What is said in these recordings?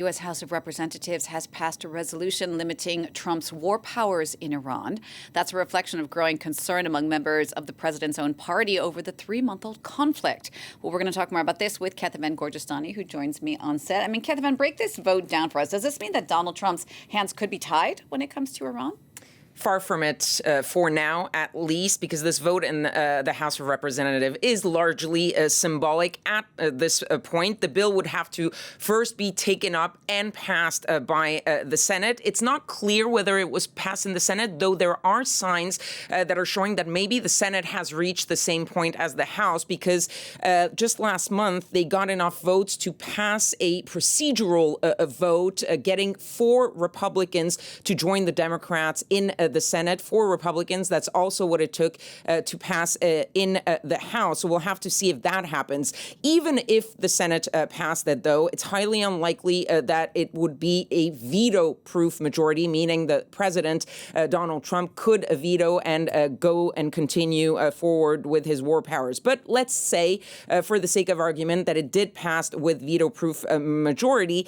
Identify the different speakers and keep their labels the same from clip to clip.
Speaker 1: U.S. House of Representatives has passed a resolution limiting Trump's war powers in Iran. That's a reflection of growing concern among members of the president's own party over the 3-month-old conflict. Well, we're going to talk more about this with Kethevane Gorjestani, who joins me on set. Kethevane, break this vote down for us. Does this mean that Donald Trump's hands could be tied when it comes to Iran?
Speaker 2: Far from it for now, at least, because this vote in the House of Representatives is largely symbolic. At this point, the bill would have to first be taken up and passed by the Senate. It's not clear whether it was passed in the Senate, though there are signs that are showing that maybe the Senate has reached the same point as the House, because just last month, they got enough votes to pass a procedural vote, getting 4 Republicans to join the Democrats in the Senate. 4 Republicans. That's also what it took to pass in the House. So we'll have to see if that happens. Even if the Senate passed that, though, it's highly unlikely that it would be a veto-proof majority, meaning the president, Donald Trump, could veto and go and continue forward with his war powers. But let's say, for the sake of argument, that it did pass with veto-proof majority.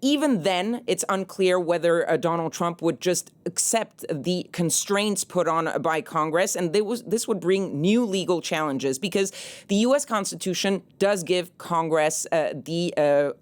Speaker 2: Even then, it's unclear whether Donald Trump would just accept the constraints put on by Congress, and this would bring new legal challenges, because the U.S. Constitution does give Congress the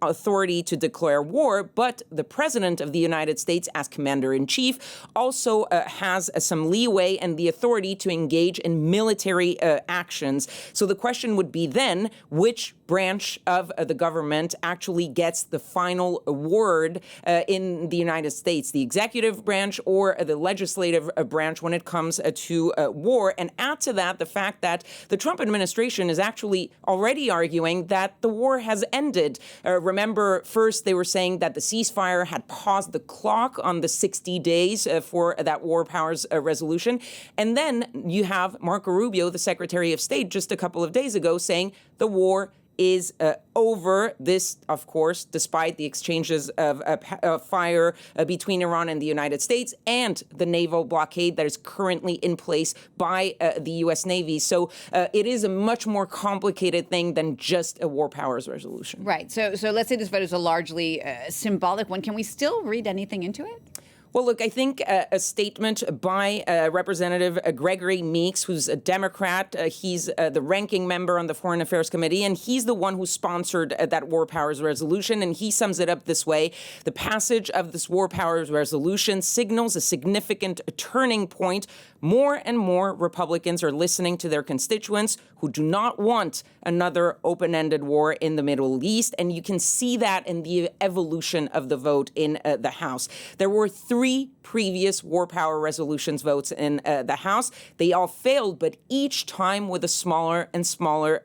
Speaker 2: authority to declare war, but the President of the United States, as Commander-in-Chief, also has some leeway and the authority to engage in military actions. So the question would be then, which branch of the government actually gets the final word in the United States, the executive branch or the legislative branch when it comes to war? And add to that the fact that the Trump administration is actually already arguing that the war has ended. Remember, first they were saying that the ceasefire had paused the clock on the 60 days for that war powers resolution. And then you have Marco Rubio, the Secretary of State, just a couple of days ago saying the war is over. This, of course, despite the exchanges of fire between Iran and the United States and the naval blockade that is currently in place by the U.S. Navy. So it is a much more complicated thing than just a war powers resolution.
Speaker 1: Right. So let's say this vote is a largely symbolic one. Can we still read anything into it?
Speaker 2: Well, look, I think a statement by Representative Gregory Meeks, who's a Democrat, he's the ranking member on the Foreign Affairs Committee, and he's the one who sponsored that war powers resolution, and he sums it up this way: the passage of this war powers resolution signals a significant turning point. More and more Republicans are listening to their constituents who do not want another open-ended war in the Middle East, and you can see that in the evolution of the vote in the House. There were 3 previous war power resolutions votes in the House. They all failed, but each time with a smaller and smaller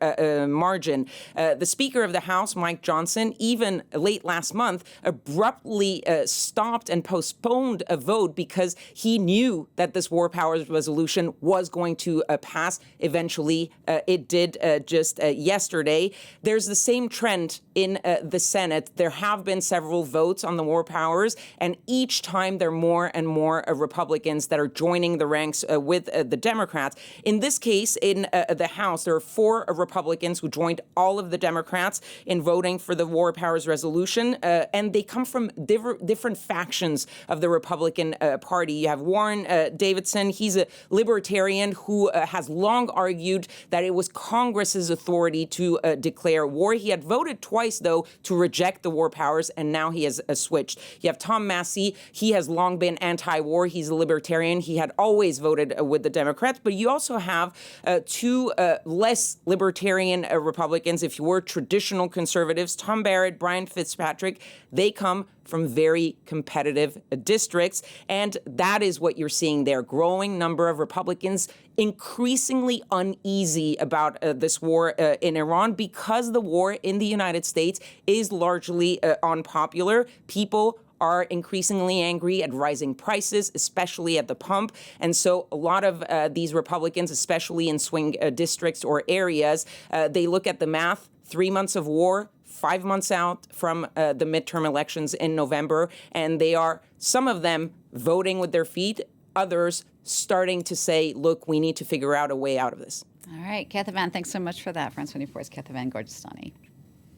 Speaker 2: margin. The Speaker of the House, Mike Johnson, even late last month, abruptly stopped and postponed a vote because he knew that this war powers resolution was going to pass. Eventually, it did just yesterday. There's the same trend in the Senate. There have been several votes on the war powers, and each time there are more and more Republicans that are joining the ranks with the Democrats. In this case, in the House, there are 4 Republicans who joined all of the Democrats in voting for the war powers resolution, and they come from different factions of the Republican Party. You have Warren Davidson. He's a libertarian who has long argued that it was Congress's authority to declare war. He had voted twice, though, to reject the war powers, and now he has switched. You have Tom Massey. He has long been anti-war. He's a libertarian. He had always voted with the Democrats. But you also have 2 less libertarian Republicans, if you were traditional conservatives, Tom Barrett, Brian Fitzpatrick. They come from very competitive districts. And that is what you're seeing there. Growing number of Republicans increasingly uneasy about this war in Iran, because the war in the United States is largely unpopular. People are increasingly angry at rising prices, especially at the pump. And so a lot of these Republicans, especially in swing districts or areas, they look at the math: 3 months of war, 5 months out from the midterm elections in November, and they are, some of them, voting with their feet, others starting to say, look, we need to figure out a way out of this.
Speaker 1: All right, Kethevane, thanks so much for that. France 24's Kethevane Gorjestani.